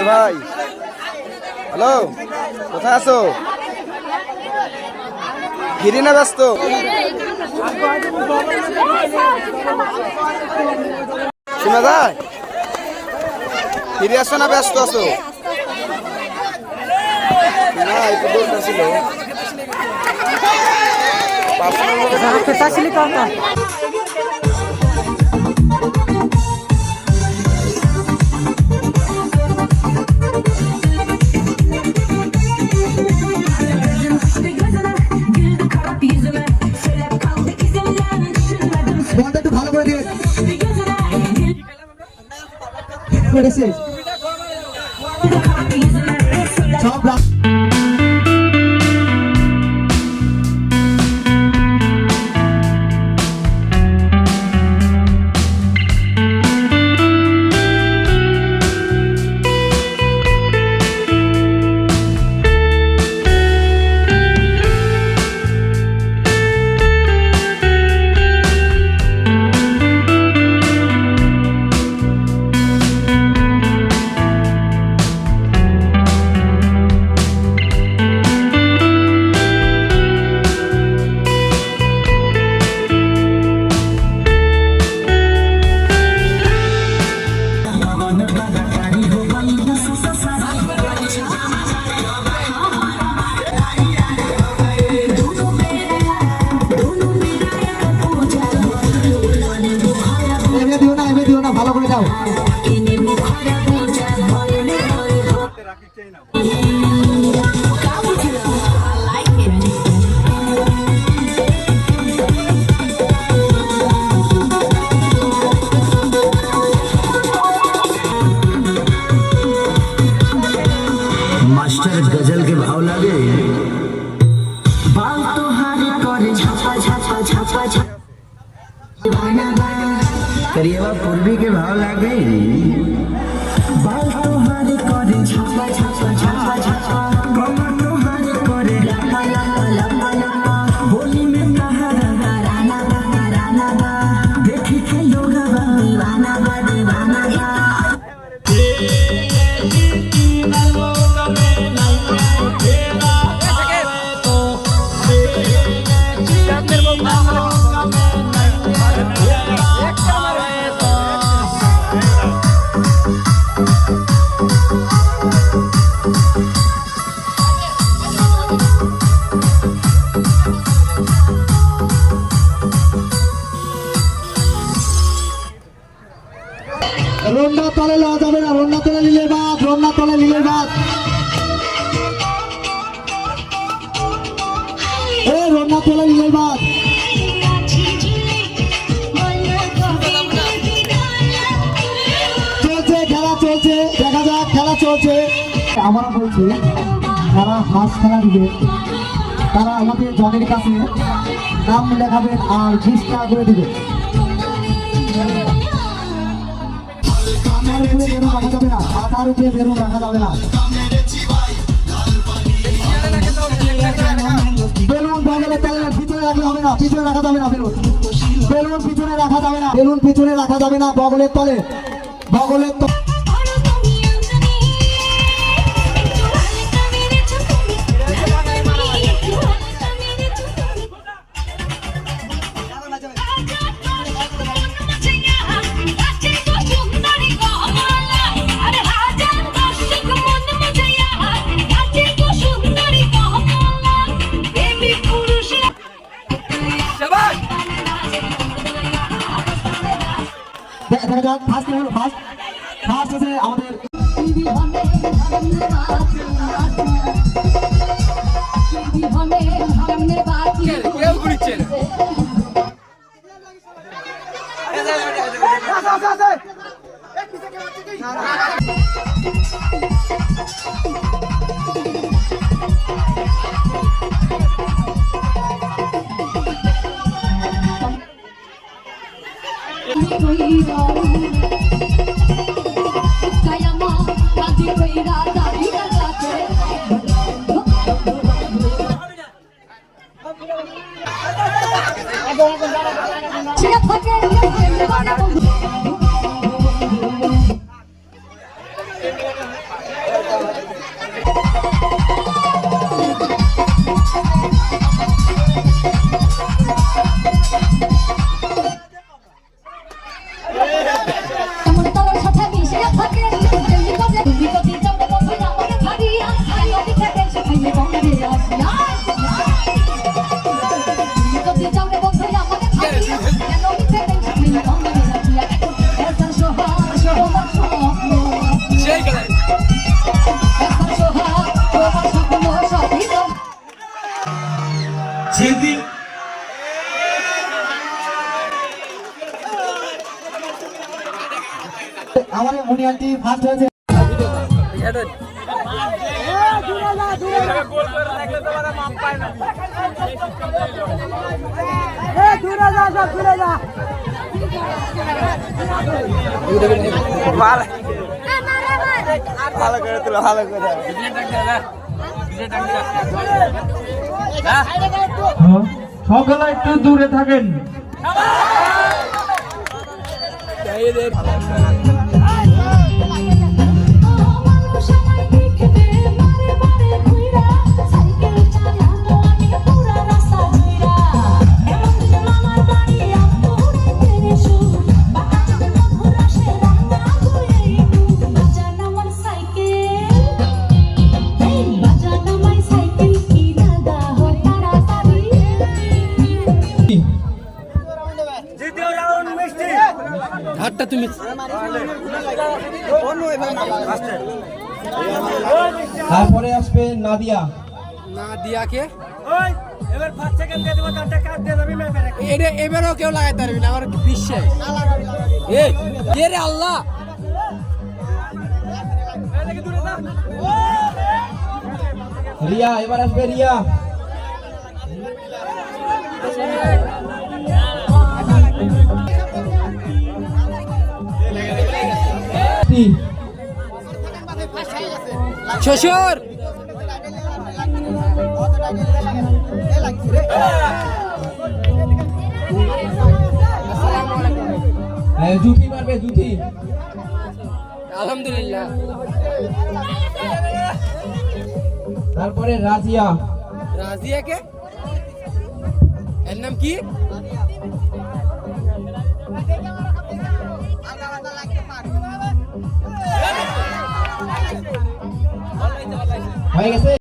ভাই হ্যালো, কোথায় আছো? ফিরি না ব্যস্ত? শোনা যায়? ফিরে আসো না ব্যস্ত আছো? না একটু দরকার ছিল। একটু ভালো করে দিয়ে সব ভালো করে দাও। मास्टर गजल के भाव लागे बाल तोहारे करे छापा छापा छापा करिएवा पूर्वी के भाव लागे बाल तोहारे करे छापा छापा छापा छापा कमर तोहारे करे लपा लपा लपा लपा बोली में तहरा राना राना देखी के लोग दीवाना दीवाना রন্না তলে লওয়া যাবে না, রন্না তলে নিলে বাদ, রন্না তলে নিলে বাদ। রন্না তলে নিলে বাদ। চলছে খেলা, চলছে, দেখা যাক খেলা চলছে। আমরা বলছি যারা হাঁস খেলা দিবে তারা আমাদের জনের কাছে নাম লেখাবেন আর 20 টাকা করে দিবে। রাখা যাবে না, মাথার উপরে বেলুন রাখা যাবে না। বেলুন বগলের তলে পিছনে রাখলে হবে না, পিছনে রাখা যাবে না। বেলুন বেলুন পিছনে রাখা যাবে না, বেলুন পিছনে রাখা যাবে না, বগলের তলে, বগলের তলে। দেখা যাক ফার্স্ট হলো, ফার্স্ট আছে আমাদের Siap pakai আমাদের মুনি আন্টি ফার্স্ট হয়েছে। ভালো করে তুলো, ভালো করে। সকলে একটু দূরে থাকেন। তারপরে আসবে নাদিয়া। নাদিয়াকে এবারও কেউ লাগাইতে পারবি না আমার বিশ্বাস। রে আল্লাহ, রিয়া, এবার আসবে রিয়া। শ্বশুর জুথি মারবে, জুথি। আলহামদুলিল্লাহ। তারপরে রাজিয়া। রাজিয়াকে এর নাম কি? হয়ে গেছে।